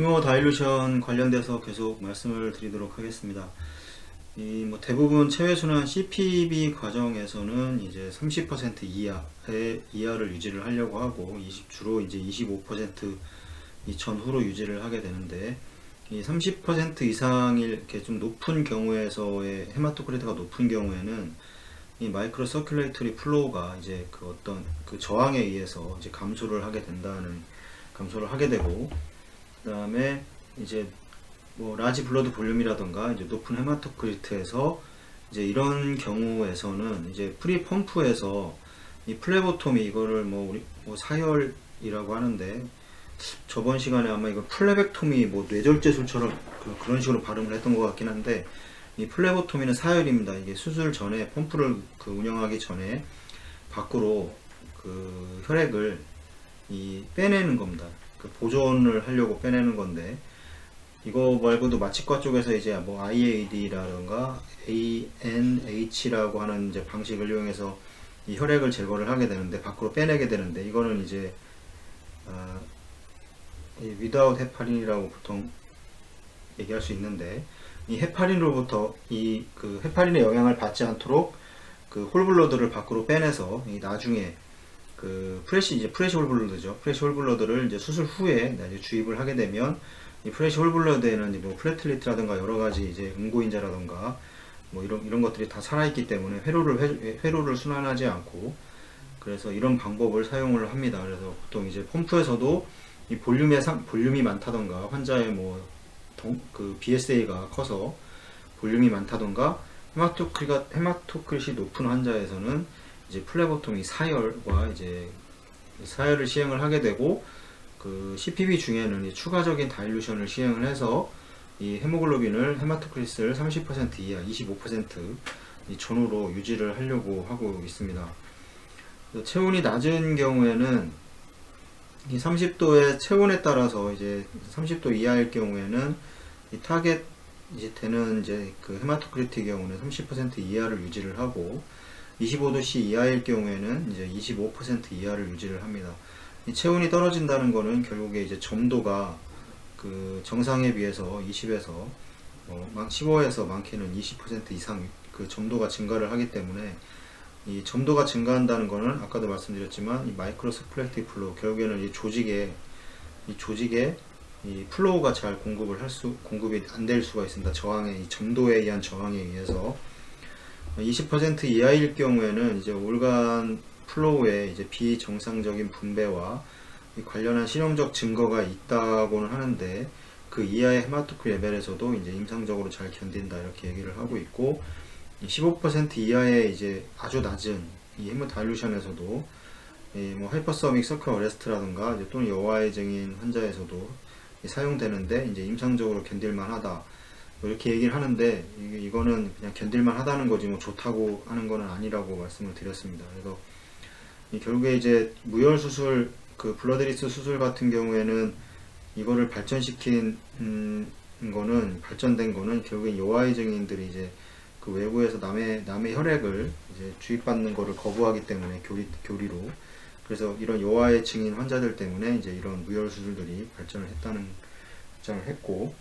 히모 다일루션 관련돼서 계속 말씀을 드리도록 하겠습니다. 대부분 체외순환 CPB 과정에서는 이제 30% 이하를 유지를 하려고 하고, 주로 이제 25% 이 전후로 유지를 하게 되는데, 이 30% 이상일 이렇게 좀 높은 경우에서의 헤마토크리트가 높은 경우에는 이 마이크로 서큘레이터리 플로우가 이제 그 어떤 그 저항에 의해서 이제 감소를 하게 되고, 그 다음에 이제 뭐 라지 블러드 볼륨이라던가 이제 높은 헤마토크리트에서 이제 이런 경우에서는 이제 프리 펌프에서 이 플레보토미, 이거를 우리 사열이라고 하는데, 저번 시간에 아마 이거 플레벡토미 뇌절제술처럼 그런 식으로 발음을 했던 것 같긴 한데, 이 플레보토미는 사열입니다. 이게 수술 전에 펌프를 운영하기 전에 밖으로 혈액을 빼내는 겁니다. 보존을 하려고 빼내는 건데, 이거 말고도 마취과 쪽에서 이제 IAD라던가 ANH라고 하는 이제 방식을 이용해서 이 혈액을 제거를 하게 되는데, 밖으로 빼내게 되는데, 이거는 이제 without 헤파린이라고 보통 얘기할 수 있는데, 이 헤파린으로부터 헤파린의 영향을 받지 않도록 홀블러드를 밖으로 빼내서 나중에 프레시 홀블러드죠. 프레시 홀블러드를 이제 수술 후에 이제 주입을 하게 되면, 이 프레시 홀블러드에는 플레틀리트라든가 여러 가지 이제 응고인자라든가 이런 것들이 다 살아있기 때문에 회로를 순환하지 않고, 그래서 이런 방법을 사용을 합니다. 그래서 보통 이제 펌프에서도 이 볼륨이 많다던가, 환자의 BSA가 커서 볼륨이 많다던가, 헤마토크릿이 높은 환자에서는 이제 플레보토미 사열과 이제 사열을 시행을 하게 되고, CPB 중에는 추가적인 다일루션을 시행을 해서 이 헤모글로빈을, 헤마토크리스를 30% 이하, 25% 이 전후로 유지를 하려고 하고 있습니다. 체온이 낮은 경우에는 이 30도의 체온에 따라서 이제 30도 이하일 경우에는 이 타겟 이제 되는 이제 헤마토크리트의 경우는 30% 이하를 유지를 하고, 25도C 이하일 경우에는 이제 25% 이하를 유지를 합니다. 이 체온이 떨어진다는 거는 결국에 이제 점도가 정상에 비해서 20에서 15에서 많게는 20% 이상 점도가 증가를 하기 때문에, 이 점도가 증가한다는 거는 아까도 말씀드렸지만 이 마이크로 서큘레이티브 플로우, 결국에는 이 조직에 이 플로우가 잘 공급이 안 될 수가 있습니다. 이 점도에 의한 저항에 의해서. 20% 이하일 경우에는 이제 올간 플로우의 이제 비정상적인 분배와 관련한 실험적 증거가 있다고는 하는데, 그 이하의 헤마토크리 레벨에서도 이제 임상적으로 잘 견딘다, 이렇게 얘기를 하고 있고, 15% 이하의 이제 아주 낮은 이 헤모다일루션에서도 하이퍼서믹 서큐 어레스트라든가 또는 여와의 증인 환자에서도 사용되는데, 이제 임상적으로 견딜만 하다, 이렇게 얘기를 하는데, 이거는 그냥 견딜만 하다는 거지 좋다고 하는 거는 아니라고 말씀을 드렸습니다. 그래서 결국에 이제 무혈 수술, 블러드리스 수술 같은 경우에는 이거를 발전된 거는 결국에 여와의 증인들이 이제 외부에서 남의 혈액을 이제 주입받는 거를 거부하기 때문에, 교리로. 그래서 이런 여와의 증인 환자들 때문에 이제 이런 무혈 수술들이 발전을 했고,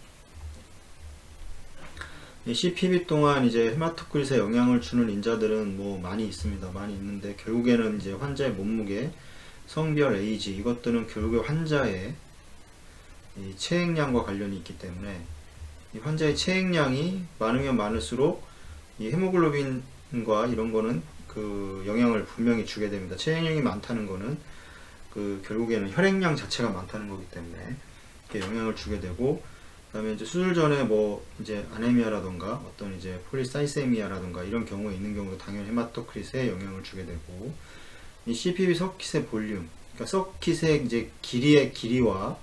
이 CPB 동안 이제 헤마토크릿에 영향을 주는 인자들은 많이 있습니다. 많이 있는데, 결국에는 이제 환자의 몸무게, 성별, 에이지, 이것들은 결국에 환자의 이 체액량과 관련이 있기 때문에, 이 환자의 체액량이 많으면 많을수록 이 헤모글로빈과 이런 거는 영향을 분명히 주게 됩니다. 체액량이 많다는 거는 결국에는 혈액량 자체가 많다는 거기 때문에 이렇게 영향을 주게 되고, 그 다음에 이제 수술 전에 이제 아네미아라던가 어떤 이제 폴리사이세미아라던가 이런 경우에 있는 경우도 당연히 헤마토크릿에 영향을 주게 되고, 이 CPB 서킷의 볼륨, 그러니까 서킷의 이제 길이와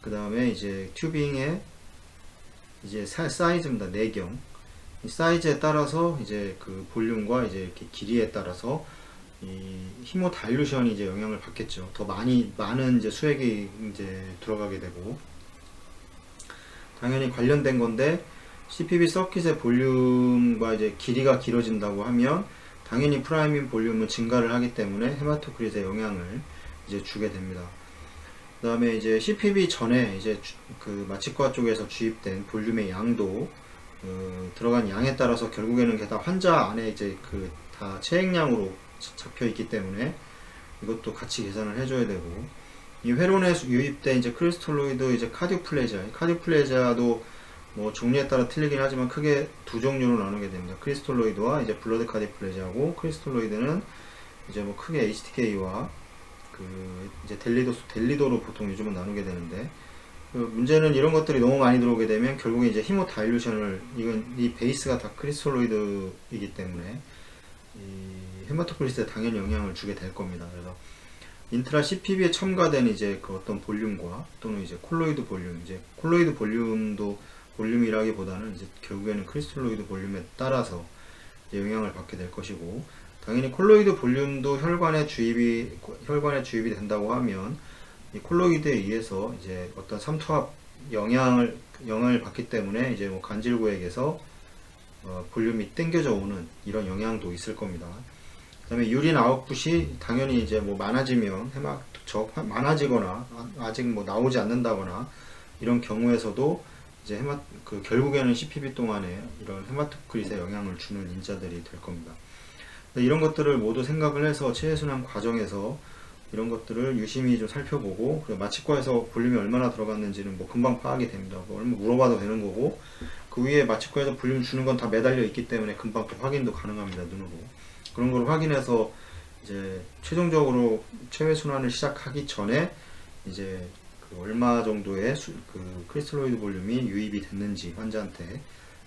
그 다음에 이제 튜빙의 이제 사이즈입니다. 내경. 이 사이즈에 따라서 이제 볼륨과 이제 이렇게 길이에 따라서 이 히모다일루션이 이제 영향을 받겠죠. 더 많은 이제 수액이 이제 들어가게 되고, 당연히 관련된 건데, CPB 서킷의 볼륨과 이제 길이가 길어진다고 하면 당연히 프라이밍 볼륨은 증가를 하기 때문에 헤마토크릿에 영향을 이제 주게 됩니다. 그 다음에 이제 CPB 전에 이제 그 마취과 쪽에서 주입된 볼륨의 양도 들어간 양에 따라서 결국에는 게다가 환자 안에 이제 그 다 체액량으로 잡혀 있기 때문에 이것도 같이 계산을 해줘야 되고, 이 회론에 유입된 이제 크리스톨로이드 이제 카디오플레지아도 뭐 종류에 따라 틀리긴 하지만 크게 두 종류로 나누게 됩니다. 크리스톨로이드와 이제 블러드 카디오플레지아고, 크리스톨로이드는 이제 뭐 크게 HTK와 그 이제 델리도로 보통 요즘은 나누게 되는데, 그 문제는 이런 것들이 너무 많이 들어오게 되면 결국에 이제 히모다일루션을, 이 베이스가 다 크리스톨로이드이기 때문에 이 헤마토크리스에 당연히 영향을 주게 될 겁니다. 그래서 인트라 CPB에 첨가된 이제 그 어떤 볼륨과 또는 이제 콜로이드 볼륨, 이제 콜로이드 볼륨도 볼륨이라기보다는 이제 결국에는 크리스톨로이드 볼륨에 따라서 이제 영향을 받게 될 것이고, 당연히 콜로이드 볼륨도 혈관에 주입이 된다고 하면 이 콜로이드에 의해서 이제 어떤 삼투압 영향을 받기 때문에 이제 뭐 간질구역에서 볼륨이 땡겨져 오는 이런 영향도 있을 겁니다. 그 다음에 유린 아웃풋이 당연히 이제 뭐 많아지면 많아지거나 아직 뭐 나오지 않는다거나 이런 경우에서도 이제 결국에는 CPB 동안에 이런 헤마토크릿에 영향을 주는 인자들이 될 겁니다. 이런 것들을 모두 생각을 해서 체외순환 과정에서 이런 것들을 유심히 좀 살펴보고, 마취과에서 볼륨이 얼마나 들어갔는지는 뭐 금방 파악이 됩니다. 뭐 얼마 물어봐도 되는 거고, 그 위에 마취과에서 볼륨 주는 건 다 매달려 있기 때문에 금방 또 확인도 가능합니다, 눈으로. 그런 걸 확인해서 이제 최종적으로 체외순환을 시작하기 전에 이제 그 얼마 정도의 그 크리스톨로이드 볼륨이 유입이 됐는지 환자한테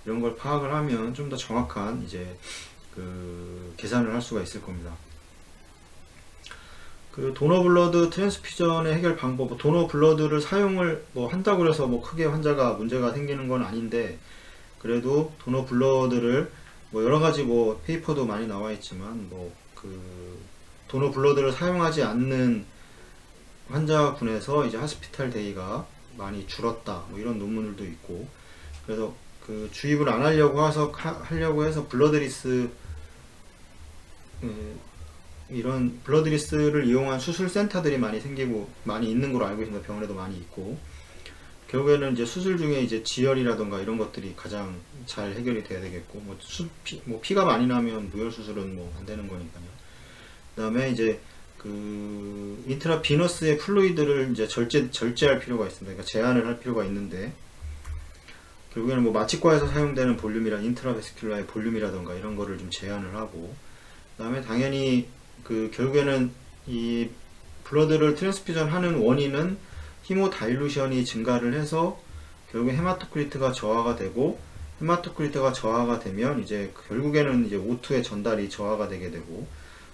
이런 걸 파악을 하면 좀 더 정확한 이제 그 계산을 할 수가 있을 겁니다. 그 도너 블러드 트랜스퓨전의 해결 방법, 도너 블러드를 사용을 뭐 한다고 해서 뭐 크게 환자가 문제가 생기는 건 아닌데, 그래도 도너 블러드를 뭐 여러 가지 뭐 페이퍼도 많이 나와 있지만 뭐 그 도너 블러드를 사용하지 않는 환자군에서 이제 하스피탈 데이가 많이 줄었다, 뭐 이런 논문들도 있고, 그래서 그 주입을 안 하려고 해서 블러드리스, 이런 블러드리스를 이용한 수술 센터들이 많이 생기고 많이 있는 걸로 알고 있습니다. 병원에도 많이 있고, 결국에는 이제 수술 중에 이제 지혈이라던가 이런 것들이 가장 잘 해결이 돼야 되겠고, 뭐 피가 많이 나면 무혈 수술은 뭐 안 되는 거니까요. 그다음에 이제 그 인트라비너스의 플루이드를 이제 절제할 필요가 있습니다. 그러니까 제한을 할 필요가 있는데, 결국에는 뭐 마취과에서 사용되는 볼륨이랑 인트라베스큘라의 볼륨이라던가 이런 거를 좀 제한을 하고, 그다음에 당연히 그 결국에는 이 블러드를 트랜스퓨전 하는 원인은 히모다일루션이 증가를 해서 결국에 헤마토크리트가 저하가 되고, 헤마토크리트가 저하가 되면 이제 결국에는 이제 O2의 전달이 저하가 되게 되고,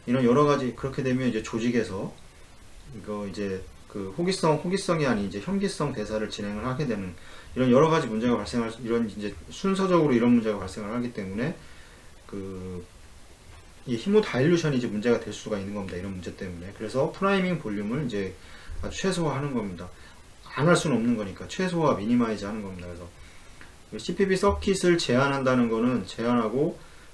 이런 여러 가지, 그렇게 되면 이제 조직에서 이거 이제 그 호기성이 아닌 이제 현기성 대사를 진행을 하게 되는 이런 여러 가지 문제가 이런 이제 순서적으로 이런 문제가 발생을 하기 때문에 이 히모다일루션이 이제 문제가 될 수가 있는 겁니다. 이런 문제 때문에. 그래서 프라이밍 볼륨을 이제 아주 최소화하는 겁니다. 안 할 수는 없는 거니까 최소화, 미니마이즈 하는 겁니다. 그래서 CPB 서킷을 제한한다는 거는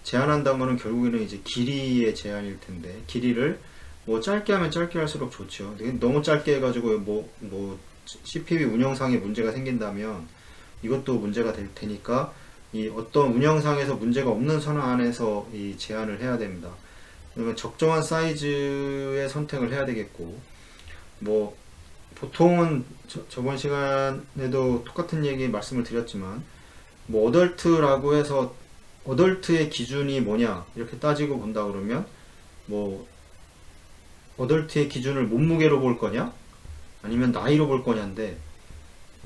제한한다는 거는 결국에는 이제 길이의 제한일 텐데, 길이를 뭐 짧게 하면 짧게 할수록 좋죠. 너무 짧게 해가지고 뭐 CPB 운영상에 문제가 생긴다면 이것도 문제가 될 테니까, 이 어떤 운영상에서 문제가 없는 선호 안에서 이 제한을 해야 됩니다. 그러면 적정한 사이즈의 선택을 해야 되겠고, 뭐 보통은 저번 시간에도 똑같은 얘기 말씀을 드렸지만, 뭐 어덜트라고 해서 어덜트의 기준이 뭐냐 이렇게 따지고 본다 그러면, 뭐 어덜트의 기준을 몸무게로 볼 거냐 아니면 나이로 볼 거냐인데,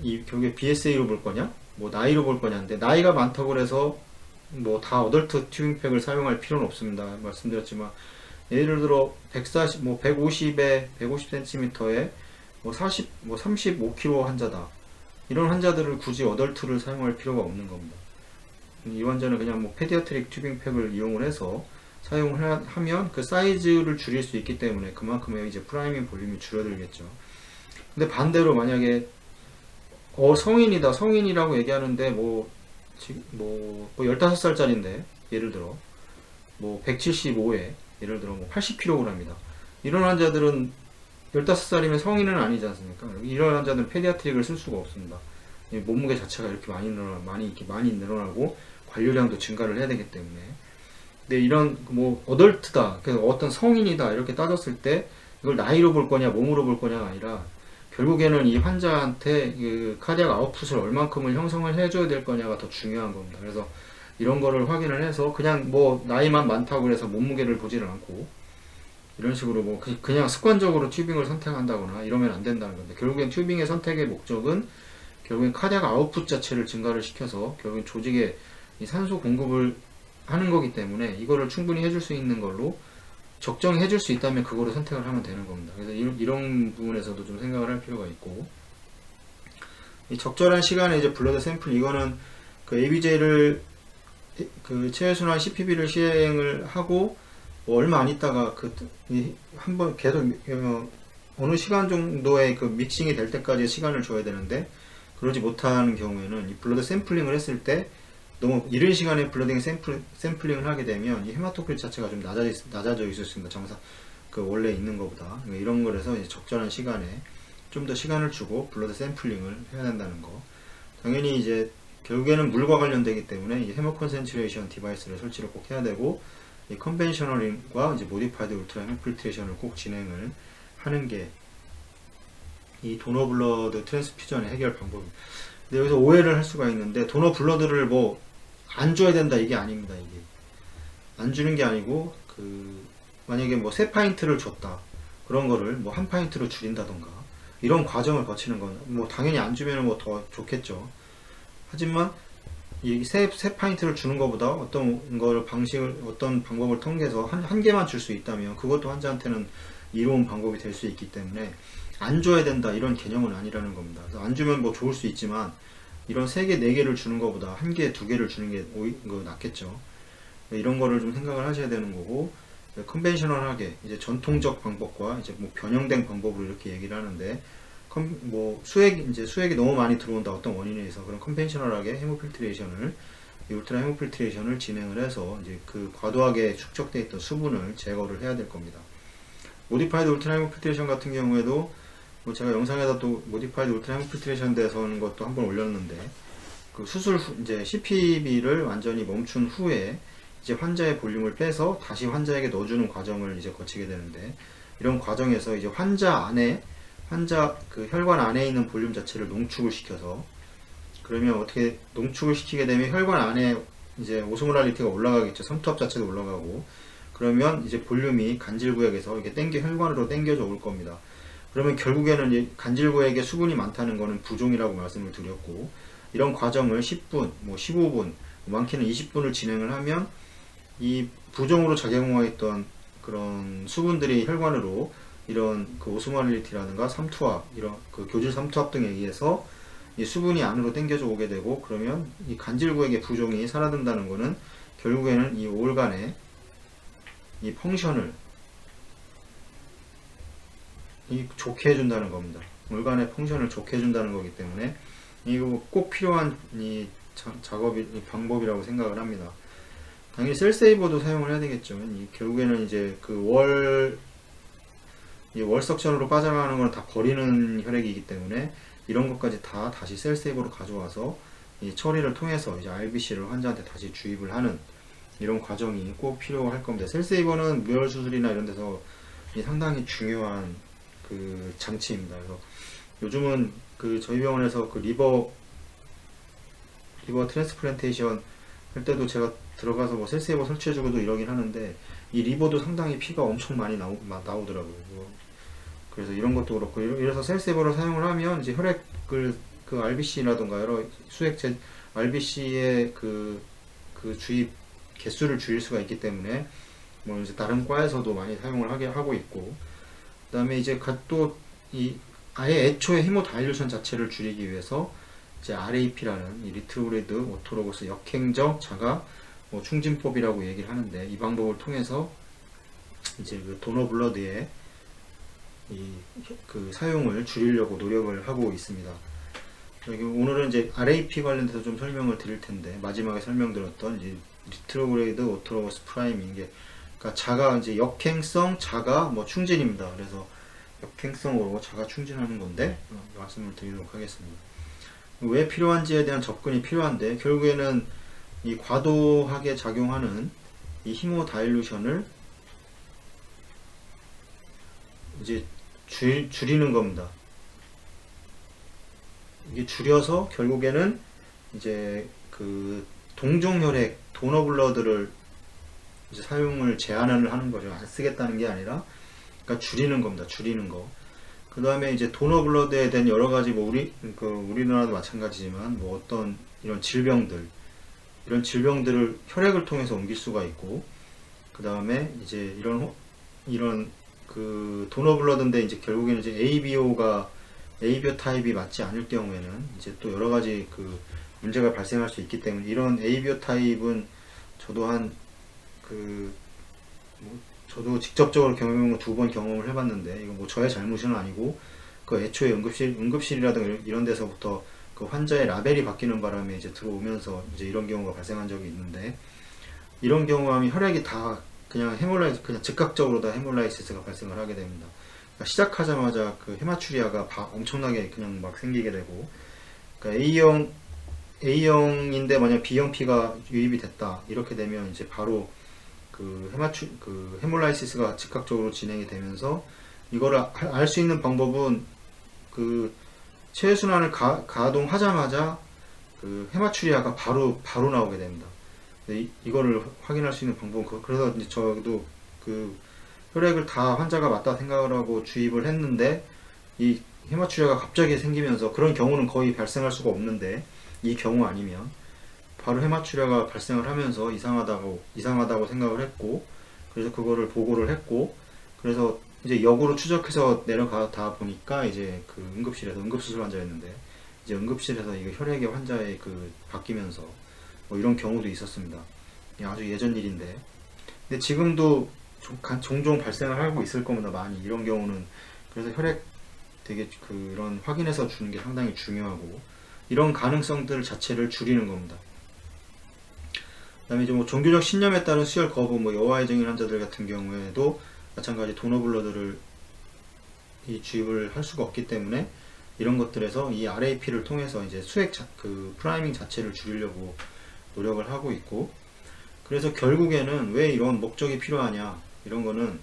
이 결국에 BSA로 볼 거냐 뭐 나이로 볼 거냐인데, 나이가 많다고 해서 뭐 다 어덜트 튜빙팩을 사용할 필요는 없습니다. 말씀드렸지만 예를 들어 150에 150cm에 뭐 35kg 환자다, 이런 환자들을 굳이 어덜트를 사용할 필요가 없는 겁니다. 이 환자는 그냥 뭐 페디아트릭 튜빙팩을 이용을 해서 사용을 하면 그 사이즈를 줄일 수 있기 때문에 그만큼의 이제 프라이밍 볼륨이 줄어들겠죠. 근데 반대로 만약에 성인이라고 얘기하는데 뭐 15살짜리인데 예를 들어 뭐 175에 예를 들어 뭐 80kg이다. 이런 환자들은 15살이면 성인은 아니지 않습니까? 이런 환자들은 페디아트릭을 쓸 수가 없습니다. 몸무게 자체가 이렇게 많이 늘어나고 관료량도 증가를 해야 되기 때문에. 근데 이런 뭐 어덜트다, 그래서 어떤 성인이다 이렇게 따졌을 때 이걸 나이로 볼 거냐 몸으로 볼 거냐가 아니라 결국에는 이 환자한테 그 카디악 아웃풋을 얼만큼을 형성을 해줘야 될 거냐가 더 중요한 겁니다. 그래서 이런 거를 확인을 해서 그냥 뭐 나이만 많다고 그래서 몸무게를 보지를 않고 이런 식으로 뭐 그냥 습관적으로 튜빙을 선택한다거나 이러면 안 된다는 건데, 결국엔 튜빙의 선택의 목적은 결국엔 카디악 아웃풋 자체를 증가를 시켜서 결국엔 조직에 이 산소 공급을 하는 거기 때문에 이거를 충분히 해줄 수 있는 걸로 적정히 해줄 수 있다면 그거를 선택을 하면 되는 겁니다. 그래서 이런 부분에서도 좀 생각을 할 필요가 있고, 이 적절한 시간에 이제 블러드 샘플, 이거는 그 ABJ를 그 체외순환 CPB를 시행을 하고 뭐 얼마 안 있다가 한번 계속 어느 시간 정도의 그 믹싱이 될 때까지 시간을 줘야 되는데, 그러지 못하는 경우에는 이 블러드 샘플링을 했을 때 너무 이른 시간에 블러딩 샘플링을 하게 되면 이 헤마토크리트 자체가 좀 낮아져 있을 수 있습니다. 정상 그 원래 있는 것보다. 이런 거라서 이제 적절한 시간에 좀 더 시간을 주고 블러드 샘플링을 해야 된다는 거. 당연히 이제 결국에는 물과 관련되기 때문에 이 헤모 컨센트레이션 디바이스를 설치를 꼭 해야 되고, 이 컨벤셔널과 이제 모디파이드 울트라 헤모필트레이션을 꼭 진행을 하는 게 이 도너 블러드 트랜스퓨전의 해결 방법입니다. 근데 여기서 오해를 할 수가 있는데, 도너 블러드를 뭐 안 줘야 된다 이게 아닙니다. 이게 안 주는 게 아니고, 만약에 뭐 3파인트를 줬다 그런 거를 뭐 1파인트로 줄인다던가 이런 과정을 거치는 건 뭐 당연히 안 주면 뭐 더 좋겠죠. 하지만 이 세 파인트를 주는 것보다 어떤 방법을 통해서 한 개만 줄 수 있다면 그것도 환자한테는 이로운 방법이 될 수 있기 때문에 안 줘야 된다 이런 개념은 아니라는 겁니다. 그래서 안 주면 뭐 좋을 수 있지만 이런 3개, 4개를 주는 것보다 1개, 2개를 주는 게 낫겠죠. 이런 거를 좀 생각을 하셔야 되는 거고, 컨벤셔널하게 이제 전통적 방법과 이제 뭐 변형된 방법으로 이렇게 얘기를 하는데, 뭐 수액이 너무 많이 들어온다 어떤 원인에 의해서, 그런 컨벤셔널하게 헤모필트레이션을 울트라 헤모필트레이션을 진행을 해서 이제 그 과도하게 축적되어 있던 수분을 제거를 해야 될 겁니다. 모디파이드 울트라 헤모필트레이션 같은 경우에도 뭐 제가 영상에다 또 모디파이드 울트라 헤모필트레이션 대해서 하는 것도 한번 올렸는데, 그 수술 후 이제 CPB를 완전히 멈춘 후에 이제 환자의 볼륨을 빼서 다시 환자에게 넣어주는 과정을 이제 거치게 되는데, 이런 과정에서 이제 환자 그 혈관 안에 있는 볼륨 자체를 농축을 시켜서, 그러면 어떻게 농축을 시키게 되면 혈관 안에 이제 오스모랄리티가 올라가겠죠. 삼투압 자체도 올라가고, 그러면 이제 볼륨이 간질구역에서 이렇게 혈관으로 당겨져 올 겁니다. 그러면 결국에는 이 간질구역에 수분이 많다는 것은 부종이라고 말씀을 드렸고, 이런 과정을 10분, 뭐 15분, 많게는 20분을 진행을 하면 이 부종으로 작용하고 있던 그런 수분들이 혈관으로 이런 그 오스모랄리티라든가 삼투압, 이런 그 교질 삼투압 등에 의해서 이 수분이 안으로 당겨져 오게 되고, 그러면 이 간질구역의 부종이 사라진다는 것은 결국에는 이 올간의 이 펑션을 좋게 해준다는 겁니다. 올간의 펑션을 좋게 해준다는 거기 때문에 이거 꼭 필요한 이 방법이라고 생각을 합니다. 당연히 셀세이버도 사용을 해야 되겠죠. 결국에는 이제 월 석션으로 빠져나가는 건 다 버리는 혈액이기 때문에 이런 것까지 다 다시 셀세이버로 가져와서 이 처리를 통해서 이제 RBC를 환자한테 다시 주입을 하는 이런 과정이 꼭 필요할 겁니다. 셀세이버는 무혈 수술이나 이런 데서 상당히 중요한 그 장치입니다. 그래서 요즘은 저희 병원에서 리버 트랜스플란테이션 할 때도 제가 들어가서 뭐 셀세이버 설치해주고도 이러긴 하는데, 이 리버도 상당히 피가 엄청 많이 나오더라고요. 그래서 이런 것도 그렇고, 이래서 셀세이버를 사용을 하면 이제 혈액을 RBC라던가 여러 수액체 RBC의 그 주입 개수를 줄일 수가 있기 때문에 뭐 이제 다른 과에서도 많이 사용을 하고 있고, 그 다음에 이제 또 아예 애초에 헤모다일루션 자체를 줄이기 위해서 이제 RAP라는 이 리트로그레이드 오토로고스 역행적 자가 충진법이라고 얘기를 하는데, 이 방법을 통해서 이제 그 도너 블러드의 그 사용을 줄이려고 노력을 하고 있습니다. 오늘은 이제 RAP 관련돼서 좀 설명을 드릴 텐데, 마지막에 설명드렸던 이제 리트로그레이드 오토로고스 프라이밍, 그러니까 자가 이제 역행성 자가 충진입니다. 그래서 역행성으로 자가 충진하는 건데 말씀을 드리도록 하겠습니다. 왜 필요한지에 대한 접근이 필요한데, 결국에는 이 과도하게 작용하는 이 히모다일루션을 이제 줄이는 겁니다. 이게 줄여서 결국에는 이제 그 동종혈액 도너블러드를 이제 사용을 제한을 하는 거죠. 안 쓰겠다는 게 아니라, 그러니까 줄이는 겁니다. 줄이는 거. 그 다음에 이제 도너블러드에 대한 여러 가지 뭐 우리나라도 마찬가지지만 뭐 어떤 이런 질병들을 혈액을 통해서 옮길 수가 있고, 그 다음에 이제 이런 그 도너블러드인데 이제 결국에는 이제 ABO 타입이 맞지 않을 경우에는 이제 또 여러 가지 그 문제가 발생할 수 있기 때문에, 이런 ABO 타입은 저도 저도 직접적으로 경험을 2번 경험을 해봤는데, 이거 뭐 저의 잘못은 아니고, 그 애초에 응급실이라든가 이런 데서부터 그 환자의 라벨이 바뀌는 바람에 이제 들어오면서 이제 이런 경우가 발생한 적이 있는데, 이런 경우 하면 혈액이 다 그냥 즉각적으로 다 헤몰라이시스가 발생을 하게 됩니다. 그러니까 시작하자마자 그 헤마추리아가 엄청나게 그냥 막 생기게 되고, 그러니까 A형인데 만약 B형 피가 유입이 됐다 이렇게 되면 이제 바로 그 헤몰라이시스가 즉각적으로 진행이 되면서, 이거를 알 수 있는 방법은 그 체외순환을 가동하자마자 그 헤마추리아가 바로 나오게 됩니다. 이거를 확인할 수 있는 방법은 그래서 이제 저도 그 혈액을 다 환자가 맞다 생각을 하고 주입을 했는데, 이 헤마추리아가 갑자기 생기면서, 그런 경우는 거의 발생할 수가 없는데 이 경우 아니면 바로 헤마추리아가 발생을 하면서 이상하다고 생각을 했고, 그래서 그거를 보고를 했고, 그래서 이제 역으로 추적해서 내려가다 보니까 이제 그 응급수술 환자였는데, 이제 응급실에서 이거 혈액의 환자의 그 바뀌면서 뭐 이런 경우도 있었습니다. 아주 예전 일인데, 근데 지금도 종종 발생을 하고 있을 겁니다. 많이 이런 경우는. 그래서 혈액 되게 이런 확인해서 주는 게 상당히 중요하고, 이런 가능성들 자체를 줄이는 겁니다. 그 다음에 이제 뭐 종교적 신념에 따른 수혈 거부, 뭐 여호와의 증인 환자들 같은 경우에도 마찬가지 도너블러드를 주입을 할 수가 없기 때문에, 이런 것들에서 이 RAP를 통해서 이제 프라이밍 자체를 줄이려고 노력을 하고 있고, 그래서 결국에는 왜 이런 목적이 필요하냐, 이런 거는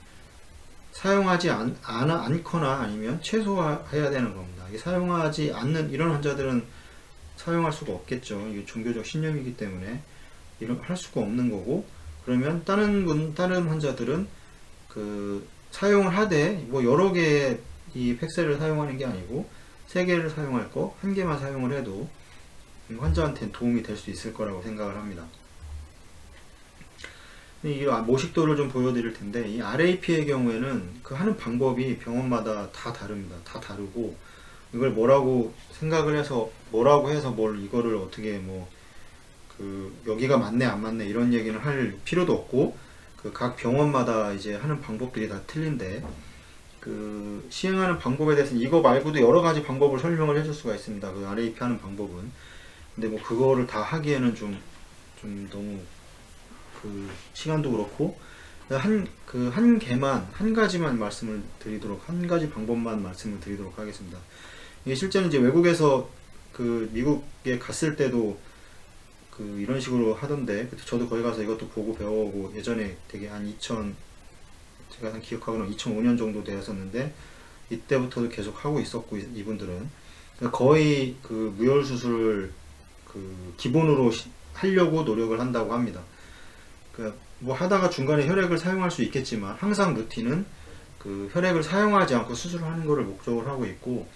사용하지 않거나 아니면 최소화해야 되는 겁니다. 이게 사용하지 않는 이런 환자들은 사용할 수가 없겠죠. 이게 종교적 신념이기 때문에 할 수가 없는 거고, 그러면 다른 환자들은 그 사용을 하되 뭐 여러 개의 이 팩셀을 사용하는 게 아니고 3개를 사용할 거 1개만 사용을 해도 환자한테는 도움이 될 수 있을 거라고 생각을 합니다. 이 모식도를 좀 보여드릴 텐데, 이 RAP의 경우에는 그 하는 방법이 병원마다 다 다릅니다. 다 다르고, 이걸 뭐라고 해서 이거를 어떻게 여기가 맞네 안 맞네 이런 얘기는 할 필요도 없고, 그 각 병원마다 이제 하는 방법들이 다 틀린데, 그 시행하는 방법에 대해서는 이거 말고도 여러 가지 방법을 설명을 해줄 수가 있습니다. 그 RAP 하는 방법은. 근데 뭐 그거를 다 하기에는 좀 너무 그 시간도 그렇고, 한 가지 방법만 말씀을 드리도록 하겠습니다. 이게 실제는 이제 외국에서 그 미국에 갔을 때도 그 이런 식으로 하던데, 저도 거기 가서 이것도 보고 배워오고, 예전에 되게 제가 기억하고는 2005년 정도 되었었는데, 이때부터도 계속 하고 있었고, 이분들은 거의 그 무혈 수술을 그 기본으로 하려고 노력을 한다고 합니다. 뭐 하다가 중간에 혈액을 사용할 수 있겠지만, 항상 루틴은 그 혈액을 사용하지 않고 수술을 하는 것을 목적으로 하고 있고,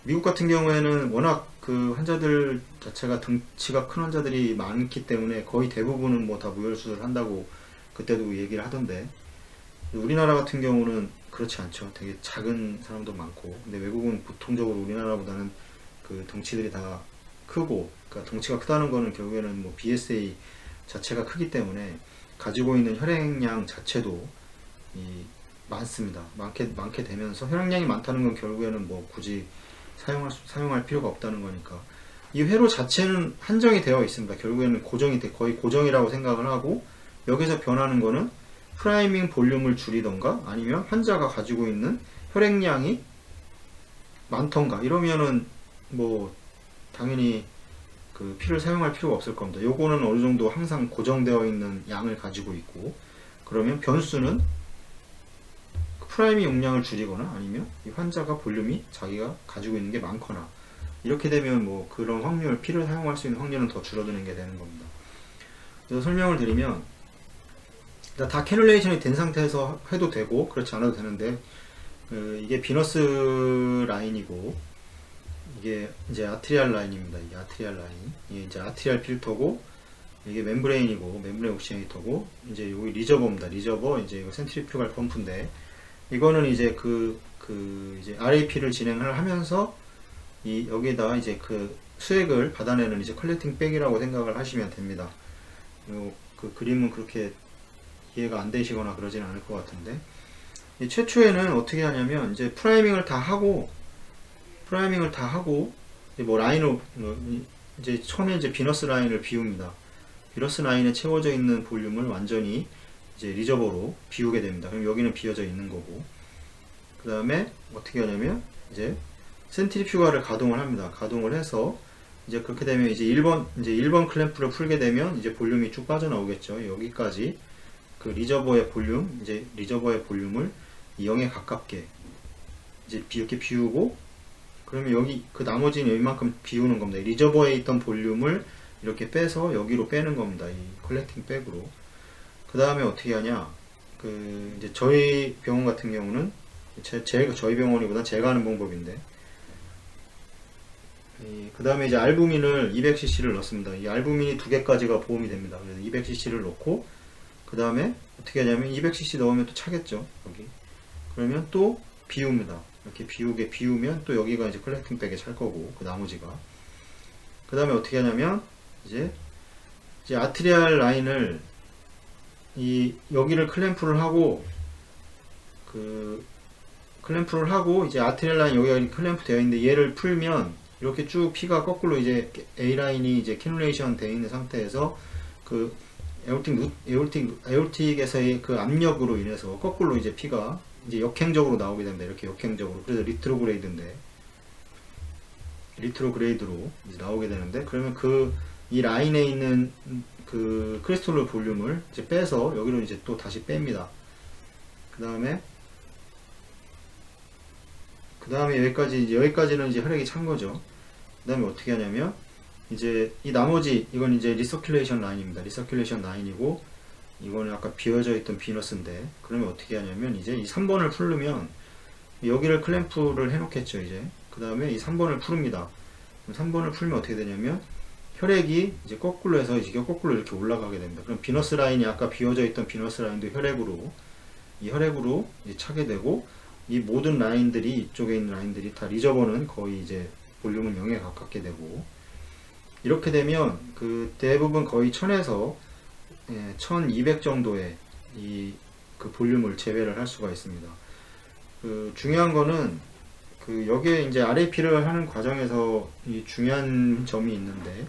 미국 같은 경우에는 워낙 그 환자들 자체가 등치가 큰 환자들이 많기 때문에 거의 대부분은 뭐 다 무혈 수술을 한다고 그때도 얘기를 하던데, 우리나라 같은 경우는 그렇지 않죠. 되게 작은 사람도 많고, 근데 외국은 보통적으로 우리나라보다는 그 덩치들이 다 크고, 그러니까 덩치가 크다는 거는 결국에는 뭐 BSA 자체가 크기 때문에 가지고 있는 혈액량 자체도 많습니다. 많게 되면서, 혈액량이 많다는 건 결국에는 뭐 굳이 사용할 필요가 없다는 거니까, 이 회로 자체는 한정이 되어 있습니다. 결국에는 거의 고정이라고 생각을 하고, 여기서 변하는 거는 프라이밍 볼륨을 줄이던가 아니면 환자가 가지고 있는 혈액량이 많던가 이러면은 뭐 당연히 그 피를 사용할 필요가 없을 겁니다. 요거는 어느 정도 항상 고정되어 있는 양을 가지고 있고, 그러면 변수는 프라이밍 용량을 줄이거나 아니면 이 환자가 볼륨이 자기가 가지고 있는 게 많거나 이렇게 되면 뭐 그런 확률, 피를 사용할 수 있는 확률은 더 줄어드는 게 되는 겁니다. 그래서 설명을 드리면 다 캐뉼레이션이 된 상태에서 해도 되고 그렇지 않아도 되는데, 이게 비너스 라인이고 이게 이제 아트리알 라인입니다. 이 아트리알 라인, 이게 이제 아트리알 필터고 이게 멤브레인이고 멤브레인 옥시네이터고 이제 여기 리저버입니다. 리저버 이제 이거 센트리퓨갈 펌프인데, 이거는 이제 이제 RAP를 진행을 하면서 이 여기에다 이제 그 수액을 받아내는 이제 컬렉팅 백이라고 생각을 하시면 됩니다. 그 그림은 그렇게 이해가 안 되시거나 그러진 않을 것 같은데, 최초에는 어떻게 하냐면 이제 프라이밍을 다 하고 뭐 라인으로 이제 처음에 이제 비너스 라인을 비웁니다. 비너스 라인에 채워져 있는 볼륨을 완전히 이제 리저버로 비우게 됩니다. 그럼 여기는 비어져 있는 거고, 그 다음에 어떻게 하냐면 이제 센트리퓨가를 가동을 합니다. 가동을 해서 이제 그렇게 되면 이제 1번 클램프를 풀게 되면 이제 볼륨이 쭉 빠져나오겠죠. 여기까지 그 리저버의 볼륨, 이제 리저버의 볼륨을 0에 가깝게 이제 이렇게 비우고, 그러면 여기 그 나머지는 이만큼 비우는 겁니다. 리저버에 있던 볼륨을 이렇게 빼서 여기로 빼는 겁니다. 이 컬렉팅 백으로. 그 다음에 어떻게 하냐, 이제 저희 병원 같은 경우는 저희 병원이보다 제가 하는 방법인데, 그 다음에 이제 알부민을 200cc를 넣습니다. 이 알부민이 2개까지가 보험이 됩니다. 그래서 200cc를 넣고, 그 다음에 어떻게 하냐면 200cc 넣으면 또 차겠죠. 여기. 그러면 또 비웁니다. 이렇게 비우면 또 여기가 이제 컬렉팅 백에 찰 거고, 그 나머지가. 그 다음에 어떻게 하냐면 이제 아트리알 라인을 여기를 클램프를 하고 이제 아트리알 라인 여기가 클램프 되어 있는데 얘를 풀면 이렇게 쭉 피가 거꾸로 이제 A 라인이 이제 캐뉼레이션 되어 있는 상태에서 그 에오틱에서의 그 압력으로 인해서 거꾸로 이제 피가 이제 역행적으로 나오게 됩니다. 이렇게 역행적으로. 그래서 리트로그레이드로 이제 나오게 되는데, 그러면 이 라인에 있는 그 크리스톨 볼륨을 이제 빼서 여기로 이제 또 다시 뺍니다. 그 다음에 여기까지는 이제 혈액이 찬 거죠. 그 다음에 어떻게 하냐면 이제 이 나머지 이건 이제 리서큘레이션 라인입니다. 리서큘레이션 라인이고 이거는 아까 비어져 있던 비너스인데, 그러면 어떻게 하냐면 이제 이 3번을 풀르면 여기를 클램프를 해놓겠죠. 이제 그 다음에 이 3번을 푸릅니다. 3번을 풀면 어떻게 되냐면 혈액이 이제 거꾸로 해서 이게 거꾸로 이렇게 올라가게 됩니다. 그럼 비너스 라인이 아까 비어져 있던 비너스 라인도 혈액으로 이제 차게 되고, 이 모든 라인들이, 이쪽에 있는 라인들이 다 리저버는 거의 이제 볼륨은 0에 가깝게 되고, 이렇게 되면 그 대부분 거의 1000에서 1200 정도의 그 볼륨을 제외를 할 수가 있습니다. 중요한 거는 여기에 이제 RAP를 하는 과정에서 이 중요한 점이 있는데,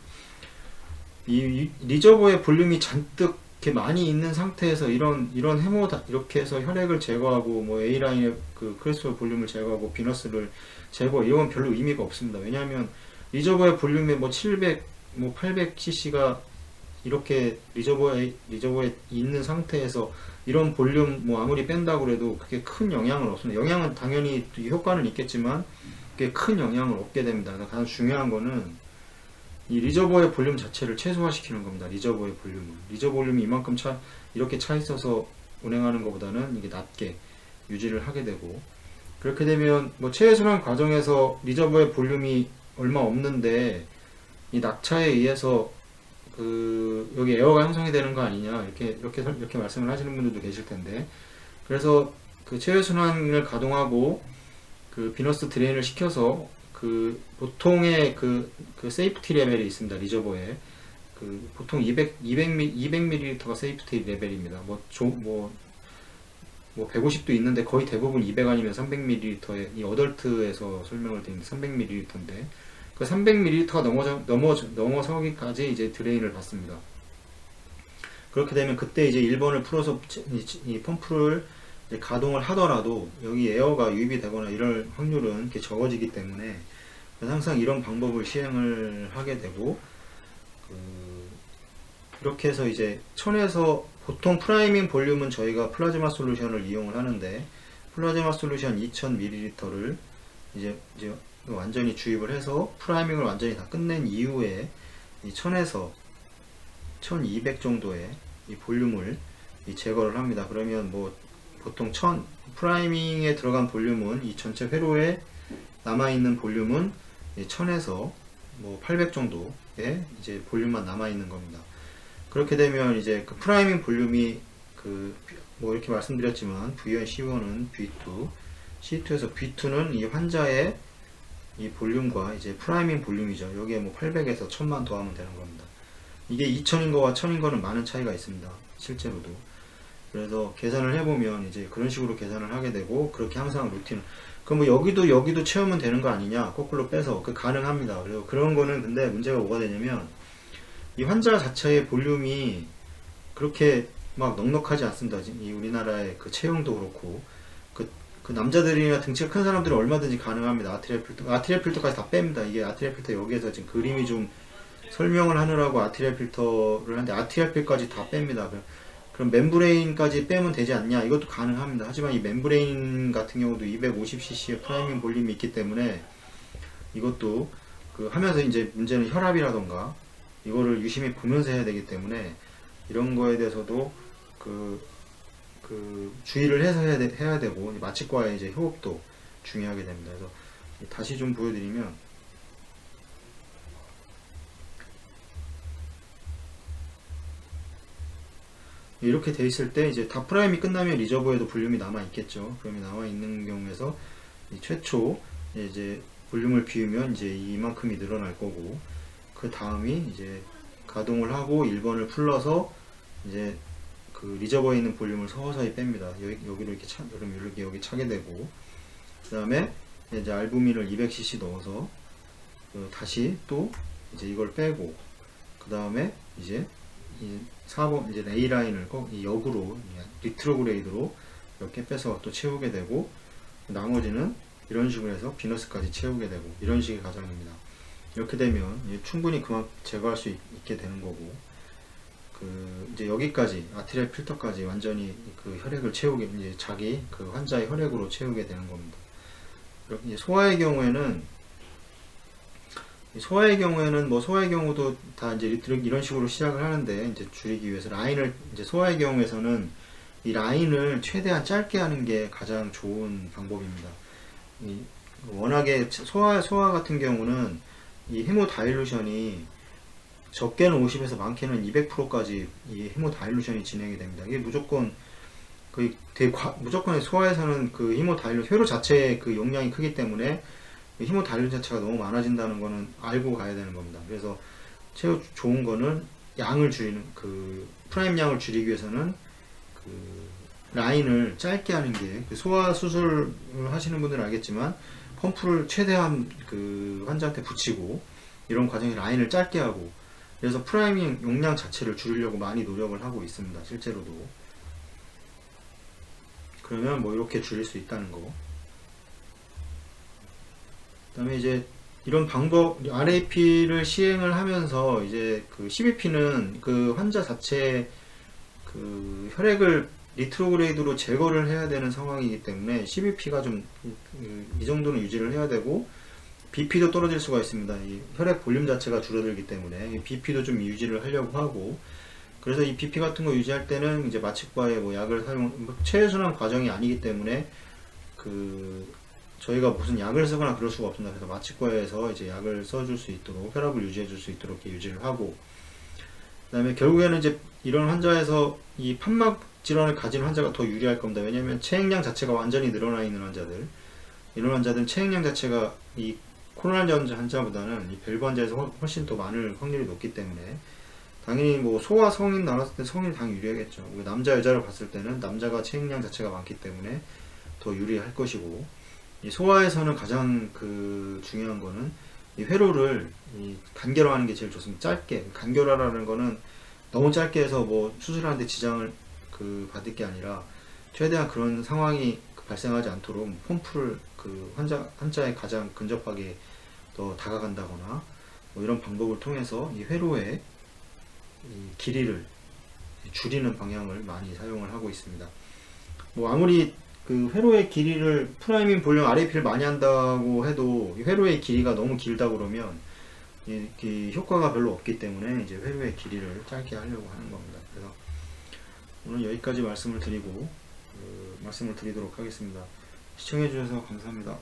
이 리저버의 볼륨이 잔뜩 이렇게 많이 있는 상태에서 이런 이렇게 해서 혈액을 제거하고 뭐 A 라인의 그 크리스톨 볼륨을 제거하고 비너스를 이건 별로 의미가 없습니다. 왜냐하면 리저버의 볼륨이 뭐 700, 뭐 800cc가 이렇게 리저버에 있는 상태에서 이런 볼륨 뭐 아무리 뺀다고 그래도 그게 큰 영향은 없습니다. 영향은 당연히 효과는 있겠지만 그게 큰 영향을 얻게 됩니다. 가장 중요한 거는 이 리저버의 볼륨 자체를 최소화시키는 겁니다. 리저버의 볼륨이 이만큼 이렇게 차 있어서 운행하는 것보다는 이게 낮게 유지를 하게 되고, 그렇게 되면 뭐 체외순환 과정에서 리저버의 볼륨이 얼마 없는데 이 낙차에 의해서 여기 에어가 형성이 되는 거 아니냐, 이렇게 말씀을 하시는 분들도 계실 텐데, 그래서 그 체외순환을 가동하고 그 비너스 드레인을 시켜서 보통의 세이프티 레벨이 있습니다. 리저버에 보통 200ml가 세이프티 레벨입니다. 뭐 150도 있는데 거의 대부분 200 아니면 300ml에, 이 어덜트에서 설명을 드린 300ml인데 그 300ml가 넘어서기까지 이제 드레인을 받습니다. 그렇게 되면 그때 이제 1번을 풀어서 이 펌프를 이제 가동을 하더라도 여기 에어가 유입이 되거나 이럴 확률은 이렇게 적어지기 때문에 항상 이런 방법을 시행을 하게 되고, 이렇게 해서 이제 천에서 보통 프라이밍 볼륨은 저희가 플라즈마 솔루션을 이용을 하는데, 플라즈마 솔루션 2000ml를 이제 완전히 주입을 해서 프라이밍을 완전히 다 끝낸 이후에 이 1000에서 1200 정도의 이 볼륨을 제거를 합니다. 그러면 뭐 보통 프라이밍에 들어간 볼륨은 이 전체 회로에 남아있는 볼륨은 1000에서 뭐 800 정도의 이제 볼륨만 남아있는 겁니다. 그렇게 되면 이제 그 프라이밍 볼륨이 뭐 이렇게 말씀드렸지만 V1, C1은 V2, C2에서 V2는 이 환자의 이 볼륨과 이제 프라이밍 볼륨이죠. 여기에 뭐 800에서 1000만 더하면 되는 겁니다. 이게 2000인 거와 1000인 거는 많은 차이가 있습니다. 실제로도. 그래서 계산을 해보면 이제 그런 식으로 계산을 하게 되고, 그렇게 항상 루틴. 그럼 뭐 여기도 채우면 되는 거 아니냐? 거꾸로 빼서. 가능합니다. 그래서 그런 거는, 근데 문제가 뭐가 되냐면, 이 환자 자체의 볼륨이 그렇게 막 넉넉하지 않습니다. 이 우리나라의 그 체형도 그렇고, 그 남자들이나 등치가 큰 사람들은 얼마든지 가능합니다. 아트리얼 필터까지 다 뺍니다. 이게 아트리얼 필터 여기에서 지금 그림이 좀 설명을 하느라고 아트리얼 필터를 하는데, 아트리얼 필까지 다 뺍니다. 그럼 멤브레인까지 빼면 되지 않냐? 이것도 가능합니다. 하지만 이 멤브레인 같은 경우도 250cc의 프라이밍 볼륨이 있기 때문에 이것도 하면서 이제 문제는 혈압이라던가 이거를 유심히 보면서 해야 되기 때문에, 이런 거에 대해서도 주의를 해서 해야 되고, 마취과의 이제 호흡도 중요하게 됩니다. 그래서 다시 좀 보여드리면, 이렇게 돼 있을 때 이제 다 프라임이 끝나면 리저버에도 볼륨이 남아 있겠죠. 볼륨이 남아 있는 경우에서 최초 이제 볼륨을 비우면 이제 이만큼이 늘어날 거고, 그 다음이 이제 가동을 하고 1번을 풀러서 이제 그 리저버에 있는 볼륨을 서서히 뺍니다. 여기로 이렇게 그럼 여기 차게 되고, 그 다음에 이제 알부민을 200cc 넣어서 다시 또 이제 이걸 빼고, 그 다음에 이제 이 4번 이제 A 라인을 이 역으로 리트로그레이드로 몇 개 빼서 또 채우게 되고, 나머지는 이런 식으로 해서 비너스까지 채우게 되고, 이런 식의 과정입니다. 이렇게 되면 충분히 그만 제거할 수 있게 되는 거고, 이제 여기까지 아트리얼 필터까지 완전히 그 혈액을 채우게, 이제 자기 그 환자의 혈액으로 채우게 되는 겁니다. 이제 소아의 경우에는 뭐 소아의 경우도 다 이제 이런 식으로 시작을 하는데, 이제 줄이기 위해서 라인을, 이제 소아의 경우에서는 이 라인을 최대한 짧게 하는 게 가장 좋은 방법입니다. 워낙에 소아 같은 경우는 이 헤모다일루션이 적게는 50에서 많게는 200%까지 이 헤모다일루션이 진행이 됩니다. 이게 무조건 무조건 소아에서는 그 헤모다일루션 회로 자체의 그 용량이 크기 때문에 헤모다일루션 자체가 너무 많아진다는 거는 알고 가야 되는 겁니다. 그래서 최고 좋은 거는 양을 줄이는, 프라임 양을 줄이기 위해서는 라인을 짧게 하는 게, 소아 수술을 하시는 분들은 알겠지만 펌프를 최대한 환자한테 붙이고 이런 과정에 라인을 짧게 하고, 그래서 프라이밍 용량 자체를 줄이려고 많이 노력을 하고 있습니다. 실제로도. 그러면 뭐 이렇게 줄일 수 있다는 거. 그 다음에 이제 이런 방법, RAP를 시행을 하면서 이제 CBP는 환자 자체 혈액을 리트로그레이드로 제거를 해야 되는 상황이기 때문에 CBP가 좀 이 정도는 유지를 해야 되고, BP도 떨어질 수가 있습니다. 이 혈액 볼륨 자체가 줄어들기 때문에 BP도 좀 유지를 하려고 하고, 그래서 이 BP 같은 거 유지할 때는 이제 마취과의 뭐 약을 체외순환 과정이 아니기 때문에 저희가 무슨 약을 쓰거나 그럴 수가 없습니다. 그래서 마취과에서 이제 약을 써줄 수 있도록, 혈압을 유지해 줄 수 있도록 이렇게 유지를 하고, 그 다음에 결국에는 이제 이런 환자에서 이 판막 질환을 가진 환자가 더 유리할 겁니다. 왜냐면 체액량 자체가 완전히 늘어나 있는 환자들, 이런 환자들은 체액량 자체가 이 코로나 환자보다는 이 밸브 환자에서 훨씬 더 많을 확률이 높기 때문에, 당연히 뭐 소아 성인 나눴을 때 성인이 당연히 유리하겠죠. 남자 여자를 봤을 때는 남자가 체액량 자체가 많기 때문에 더 유리할 것이고, 이 소아에서는 가장 중요한 거는 이 회로를 간결화하는 게 제일 좋습니다. 짧게 간결화라는 거는 너무 짧게 해서 뭐 수술하는데 지장을 받을 게 아니라 최대한 그런 상황이 발생하지 않도록 펌프를 환자에 가장 근접하게 더 다가간다거나 뭐 이런 방법을 통해서 이 회로의 이 길이를 줄이는 방향을 많이 사용을 하고 있습니다. 뭐 아무리 회로의 길이를 프라이밍 볼륨 RAP를 많이 한다고 해도 이 회로의 길이가 너무 길다 그러면 이 효과가 별로 없기 때문에 이제 회로의 길이를 짧게 하려고 하는 겁니다. 그래서 오늘 여기까지 말씀을 드리도록 하겠습니다. 시청해 주셔서 감사합니다.